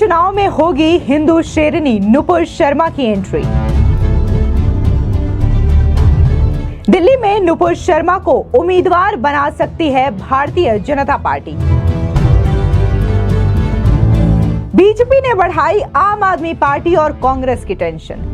चुनाव में होगी हिंदू शेरनी नुपुर शर्मा की एंट्री। दिल्ली में नुपुर शर्मा को उम्मीदवार बना सकती है भारतीय जनता पार्टी। बीजेपी ने बढ़ाई आम आदमी पार्टी और कांग्रेस की टेंशन।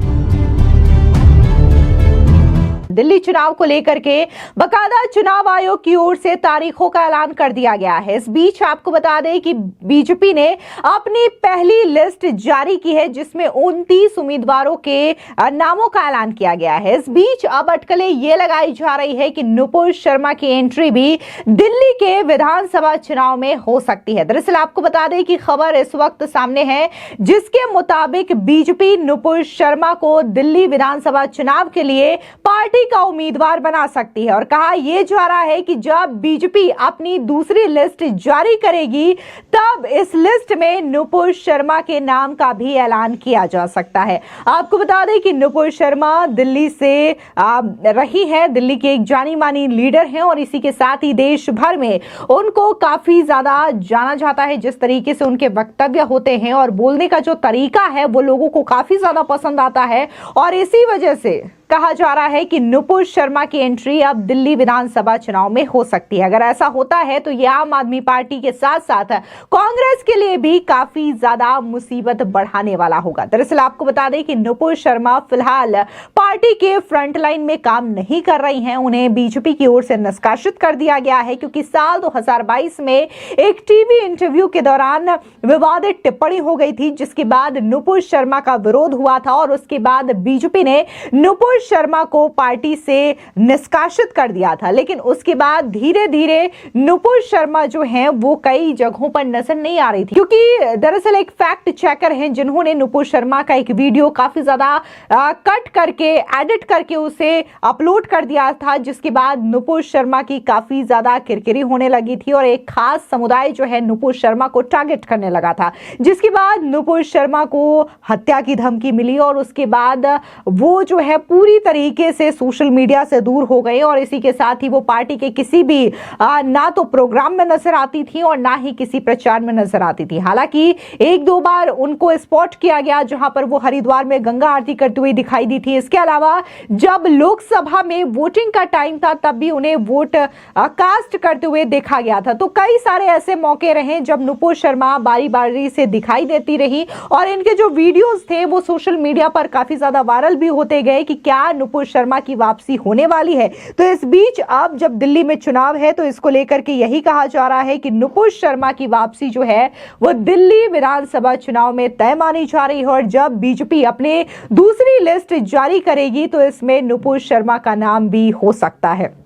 दिल्ली चुनाव को लेकर के बकायदा चुनाव आयोग की ओर से तारीखों का ऐलान कर दिया गया है। इस बीच आपको बता दें कि बीजेपी ने अपनी पहली लिस्ट जारी की है, जिसमें 29 उम्मीदवारों के नामों का ऐलान किया गया है। इस बीच अब अटकलें ये लगाई जा रही है कि नुपुर शर्मा की एंट्री भी दिल्ली के विधानसभा चुनाव में हो सकती है। दरअसल आपको बता दें कि खबर इस वक्त सामने है, जिसके मुताबिक बीजेपी नुपुर शर्मा को दिल्ली विधानसभा चुनाव के लिए पार्टी का उम्मीदवार बना सकती है। और कहा यह जा रहा है कि जब बीजेपी अपनी दूसरी लिस्ट जारी करेगी, तब इस लिस्ट में नुपुर शर्मा के नाम का भी ऐलान किया जा सकता है। आपको बता दें कि नुपुर शर्मा दिल्ली से रही है, दिल्ली के एक जानी मानी लीडर हैं और इसी के साथ ही देश भर में उनको काफी ज्यादा जाना जाता है। जिस तरीके से उनके वक्तव्य होते हैं और बोलने का जो तरीका है, वो लोगों को काफी ज्यादा पसंद आता है और इसी वजह से कहा जा रहा है कि नुपुर शर्मा की एंट्री अब दिल्ली विधानसभा चुनाव में हो सकती है। अगर ऐसा होता है तो यह आम आदमी पार्टी के साथ साथ कांग्रेस के लिए भी काफी ज्यादा मुसीबत बढ़ाने वाला होगा। दरअसल आपको बता दें कि नुपुर शर्मा फिलहाल पार्टी के फ्रंट लाइन में काम नहीं कर रही हैं। उन्हें बीजेपी की ओर से निष्कासित कर दिया गया है, क्योंकि साल 2022 में एक टीवी इंटरव्यू के दौरान विवादित टिप्पणी हो गई थी, जिसके बाद नुपुर शर्मा का विरोध हुआ था और उसके बाद बीजेपी ने नुपुर शर्मा को पार्टी से निष्कासित कर दिया था। लेकिन उसके बाद धीरे धीरे नुपुर शर्मा जो हैं वो कई जगहों पर नजर नहीं आ रही थी, क्योंकि दरअसल एक फैक्ट चेकर हैं जिन्होंने नुपुर शर्मा का एक वीडियो काफी ज्यादा कट करके एडिट करके उसे अपलोड कर दिया था, जिसके बाद नुपुर शर्मा की काफी ज्यादा किरकिरी होने लगी थी और एक खास समुदाय जो है नुपुर शर्मा को टारगेट करने लगा था, जिसके बाद नुपुर शर्मा को हत्या की धमकी मिली और उसके बाद वो जो है पूरी तरीके से सोशल मीडिया से दूर हो गए और इसी के साथ ही वो पार्टी के किसी भी ना तो प्रोग्राम में नजर आती थी और ना ही किसी प्रचार में नजर आती थी। हालांकि एक दो बार उनको स्पॉट किया गया, जहां पर वो हरिद्वार में गंगा आरती करते हुए दिखाई दी थी। इसके अलावा जब लोकसभा में वोटिंग का टाइम था, तब भी उन्हें वोट कास्ट करते हुए देखा गया था। तो कई सारे ऐसे मौके रहे जब नुपुर शर्मा बारी बारी से दिखाई देती रही और इनके जो वीडियोस थे वो सोशल मीडिया पर काफी ज्यादा वायरल भी होते गए कि क्या नुपुर शर्मा की वापसी होने वाली है। तो इस बीच अब जब दिल्ली में चुनाव है, तो इसको लेकर के यही कहा जा रहा है कि नुपुर शर्मा की वापसी जो है वो दिल्ली विधानसभा चुनाव में तय मानी जा रही है और जब बीजेपी अपने दूसरी लिस्ट जारी करेगी तो इसमें नुपुर शर्मा का नाम भी हो सकता है।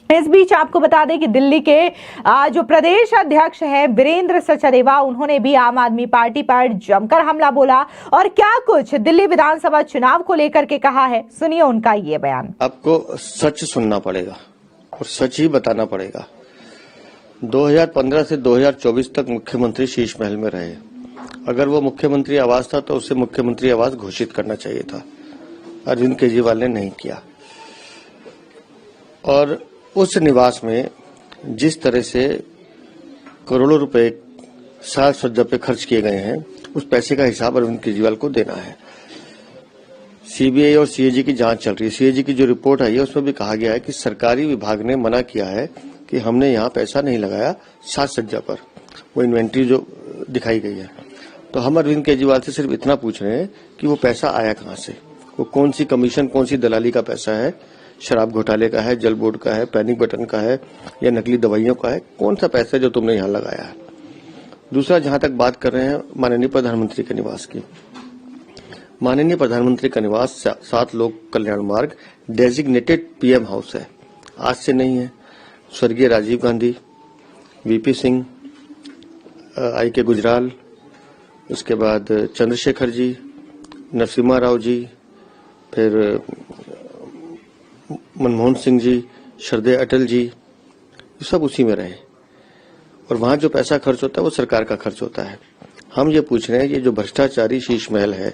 इस बीच आपको बता दें कि दिल्ली के जो प्रदेश अध्यक्ष हैं वीरेंद्र सचदेवा, उन्होंने भी आम आदमी पार्टी पर जमकर हमला बोला और क्या कुछ दिल्ली विधानसभा चुनाव को लेकर के कहा है, सुनिए उनका ये बयान। आपको सच सुनना पड़ेगा और सच ही बताना पड़ेगा। 2015 से 2024 तक मुख्यमंत्री शीश महल में रहे। अगर वो मुख्यमंत्री आवास था तो उसे मुख्यमंत्री आवास घोषित करना चाहिए था। अरविंद केजरीवाल ने नहीं किया और उस निवास में जिस तरह से करोड़ों रुपए साज सज्जा पे खर्च किए गए हैं, उस पैसे का हिसाब अरविंद केजरीवाल को देना है। सीबीआई और सीएजी की जांच चल रही है। सीएजी की जो रिपोर्ट आई है उसमें भी कहा गया है कि सरकारी विभाग ने मना किया है कि हमने यहाँ पैसा नहीं लगाया साज सज्जा पर, वो इन्वेंट्री जो दिखाई गई है। तो हम अरविंद केजरीवाल से सिर्फ इतना पूछ रहे हैं कि वो पैसा आया कहाँ से, वो कौन सी कमीशन, कौन सी दलाली का पैसा है, शराब घोटाले का है, जल बोर्ड का है, पैनिक बटन का है या नकली दवाइयों का है, कौन सा पैसा जो तुमने यहाँ लगाया है। दूसरा, जहां तक बात कर रहे हैं माननीय प्रधानमंत्री के निवास की, माननीय प्रधानमंत्री का निवास 7 लोक कल्याण मार्ग डेजिग्नेटेड पीएम हाउस है, आज से नहीं है। स्वर्गीय राजीव गांधी, वीपी सिंह, आई.के. गुजराल, उसके बाद चंद्रशेखर जी, नरसिम्हा राव जी, फिर मनमोहन सिंह जी, श्रद्धेय अटल जी, सब उसी में रहे और वहां जो पैसा खर्च होता है वो सरकार का खर्च होता है। हम ये पूछ रहे हैं, ये जो भ्रष्टाचारी शीश महल है,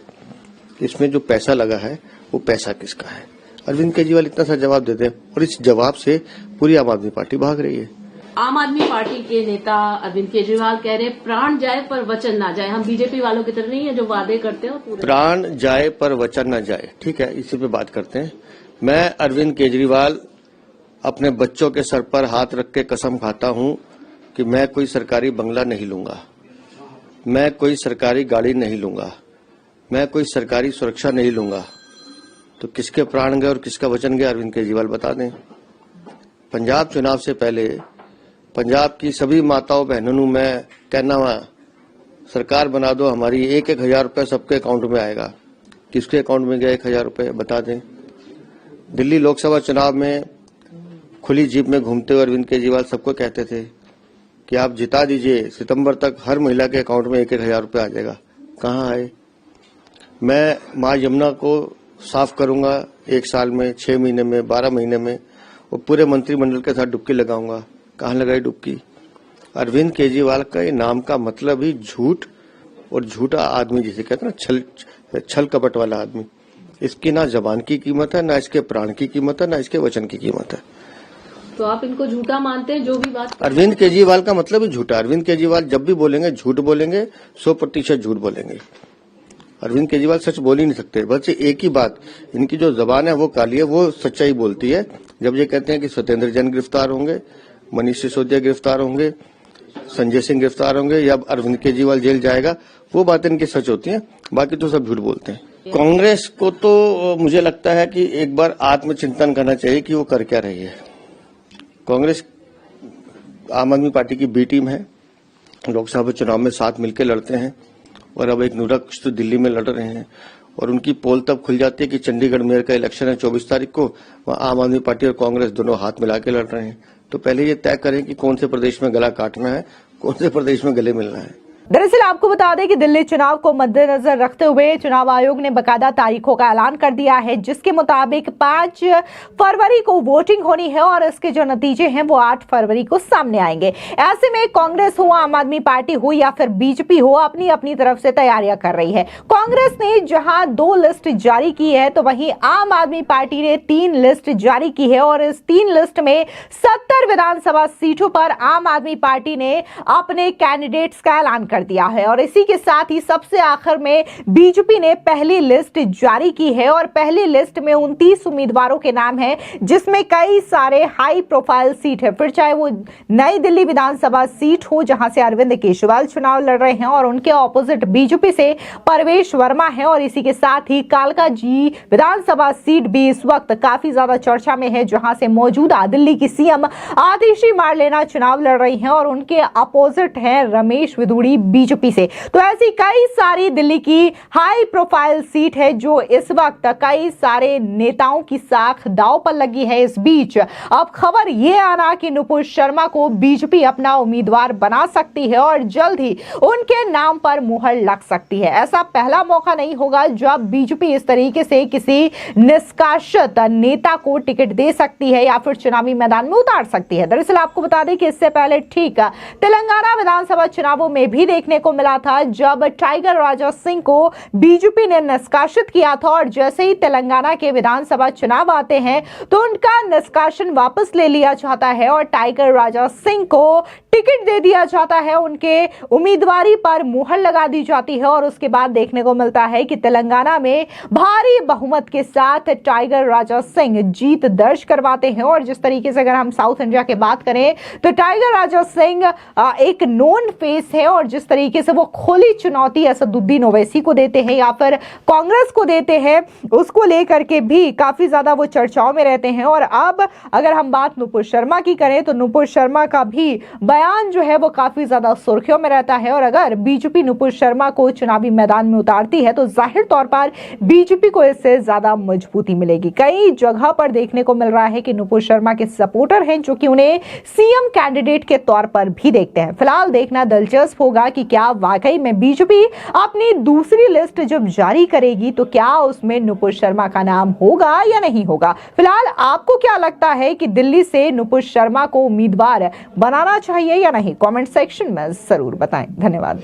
इसमें जो पैसा लगा है वो पैसा किसका है। अरविंद केजरीवाल इतना सा जवाब देते हैं और इस जवाब से पूरी आम आदमी पार्टी भाग रही है। आम आदमी पार्टी के नेता अरविंद केजरीवाल कह रहे प्राण जाए पर वचन ना जाए। हम बीजेपी वालों की तरह नहीं है जो वादे करते हैं और पूरे प्राण जाए पर वचन न जाए। ठीक है, इसी पे बात करते हैं। मैं अरविंद केजरीवाल अपने बच्चों के सर पर हाथ रख के कसम खाता हूं कि मैं कोई सरकारी बंगला नहीं लूंगा, मैं कोई सरकारी गाड़ी नहीं लूंगा, मैं कोई सरकारी सुरक्षा नहीं लूंगा। तो किसके प्राण गए और किसका वचन गया, अरविंद केजरीवाल बता दें। पंजाब चुनाव से पहले पंजाब की सभी माताओं बहनों ਨੂੰ मैं कहना वा सरकार बना दो हमारी, 1,000 रुपए सबके अकाउंट में आएगा। किसके अकाउंट में गया 1,000 रुपए बता दें। दिल्ली लोकसभा चुनाव में खुली जीप में घूमते हुए अरविंद केजरीवाल सबको कहते थे कि आप जिता दीजिए, सितंबर तक हर महिला के अकाउंट में 1,000 रुपए आ जाएगा। कहाँ आए? मैं माँ यमुना को साफ करूंगा 1 साल में, 6 महीने में, 12 महीने में, और पूरे मंत्रिमंडल के साथ डुबकी लगाऊंगा। कहाँ लगाई डुबकी? अरविंद केजरीवाल का ये नाम का मतलब ही झूठ और झूठा आदमी, जिसे कहते हैं ना छल कपट वाला आदमी। इसकी ना जबान की कीमत है, ना इसके प्राण की कीमत है, ना इसके वचन की कीमत है। तो आप इनको झूठा मानते हैं जो भी बात? अरविंद केजरीवाल का मतलब ही झूठा। अरविंद केजरीवाल जब भी बोलेंगे झूठ बोलेंगे, 100% झूठ बोलेंगे। अरविंद केजरीवाल सच बोल ही नहीं सकते। बस एक ही बात, इनकी जो जबान है वो काली है, वो सच्चाई बोलती है। जब ये कहते हैं कि सत्येंद्र जैन गिरफ्तार होंगे, मनीष सिसोदिया गिरफ्तार होंगे, संजय सिंह गिरफ्तार होंगे या अरविंद केजरीवाल जेल जाएगा, वो बातें इनकी सच होती हैं, बाकी तो सब झूठ बोलते हैं। कांग्रेस को तो मुझे लगता है कि एक बार आत्मचिंतन करना चाहिए कि वो कर क्या रही है। कांग्रेस आम आदमी पार्टी की बी टीम है, लोकसभा चुनाव में साथ मिलकर लड़ते हैं और अब एक निरक्ष दिल्ली में लड़ रहे हैं। और उनकी पोल तब खुल जाती है कि चंडीगढ़ मेयर का इलेक्शन है 24 तारीख को, वहां आम आदमी पार्टी और कांग्रेस दोनों हाथ मिला के लड़ रहे हैं। तो पहले ये तय करें कि कौन से प्रदेश में गला काटना है, कौन से प्रदेश में गले मिलना है। दरअसल आपको बता दें कि दिल्ली चुनाव को मद्देनजर रखते हुए चुनाव आयोग ने बकायदा तारीखों का ऐलान कर दिया है, जिसके मुताबिक 5 फरवरी को वोटिंग होनी है और इसके जो नतीजे हैं वो 8 फरवरी को सामने आएंगे। ऐसे में कांग्रेस हो, आम आदमी पार्टी हो या फिर बीजेपी हो, अपनी अपनी तरफ से तैयारियां कर रही है। कांग्रेस ने जहां 2 लिस्ट जारी की है तो वहीं आम आदमी पार्टी ने 3 लिस्ट जारी की है और इस 3 लिस्ट में 70 विधानसभा सीटों पर आम आदमी पार्टी ने अपने कैंडिडेट्स का ऐलान कर दिया है। और इसी के साथ ही सबसे आखिर में बीजेपी ने पहली लिस्ट जारी की है और पहली लिस्ट में 29 उम्मीदवारों के नाम हैं, जिसमें कई सारे हाई प्रोफाइल सीट है। फिर चाहे वो नई दिल्ली विधानसभा सीट हो जहां से अरविंद केजरीवाल चुनाव लड़ रहे हैं और उनके ऑपोजिट बीजेपी से परवेश वर्मा है, और इसी के साथ ही कालकाजी विधानसभा सीट भी इस वक्त काफी ज्यादा चर्चा में है, जहां से मौजूदा दिल्ली की सीएम आतिशी मार्लेना चुनाव लड़ रही हैं और उनके अपोजिट है रमेश विधुड़ी बीजेपी से। तो ऐसी कई सारी दिल्ली की हाई प्रोफाइल सीट है जो इस वक्त कई सारे नेताओं की साख दांव पर लगी है। इस बीच अब खबर ये आना कि नुपुर शर्मा को बीजेपी अपना उम्मीदवार बना सकती है और जल्द ही उनके नाम पर मुहर लग सकती है। ऐसा पहला मौका नहीं होगा जब बीजेपी इस तरीके से किसी निष्कासित नेता को टिकट दे सकती है या फिर चुनावी मैदान में उतार सकती है। दरअसल आपको बता दें कि इससे पहले ठीक तेलंगाना विधानसभा चुनावों में भी देखने को मिला था जब टाइगर राजा सिंह को बीजेपी ने निष्कासित किया था, और जैसे ही तेलंगाना के विधानसभा चुनाव आते हैं तो उनका निष्कासन वापस ले लिया जाता है और टाइगर राजा सिंह को टिकट दे दिया जाता है, उनके उम्मीदवारी पर मुहर लगा दी जाती है। और उसके बाद देखने को मिलता है कि तेलंगाना में भारी बहुमत के साथ टाइगर राजा सिंह जीत दर्ज करवाते हैं। और जिस तरीके से अगर हम साउथ इंडिया की बात करें तो टाइगर राजा सिंह एक नोन फेस है, और जिस तरीके से वो खुली चुनौती असदुद्दीन ओवैसी को देते हैं या फिर कांग्रेस को देते हैं, उसको लेकर के भी काफी ज्यादा वो चर्चाओं में रहते हैं। और अब अगर हम बात नुपुर शर्मा की करें तो नुपुर शर्मा का भी बयान जो है वो काफी ज्यादा सुर्खियों में रहता है, और अगर बीजेपी नुपुर शर्मा को चुनावी मैदान में उतारती है तो जाहिर तौर पर बीजेपी को इससे ज्यादा मजबूती मिलेगी। कई जगह पर देखने को मिल रहा है कि नुपुर शर्मा के सपोर्टर हैं जो कि उन्हें सीएम कैंडिडेट के तौर पर भी देखते हैं। फिलहाल देखना दिलचस्प होगा कि क्या वाकई में बीजेपी अपनी दूसरी लिस्ट जब जारी करेगी तो क्या उसमें नुपुर शर्मा का नाम होगा या नहीं होगा। फिलहाल आपको क्या लगता है कि दिल्ली से नुपुर शर्मा को उम्मीदवार बनाना चाहिए या नहीं? कमेंट सेक्शन में जरूर बताएं। धन्यवाद।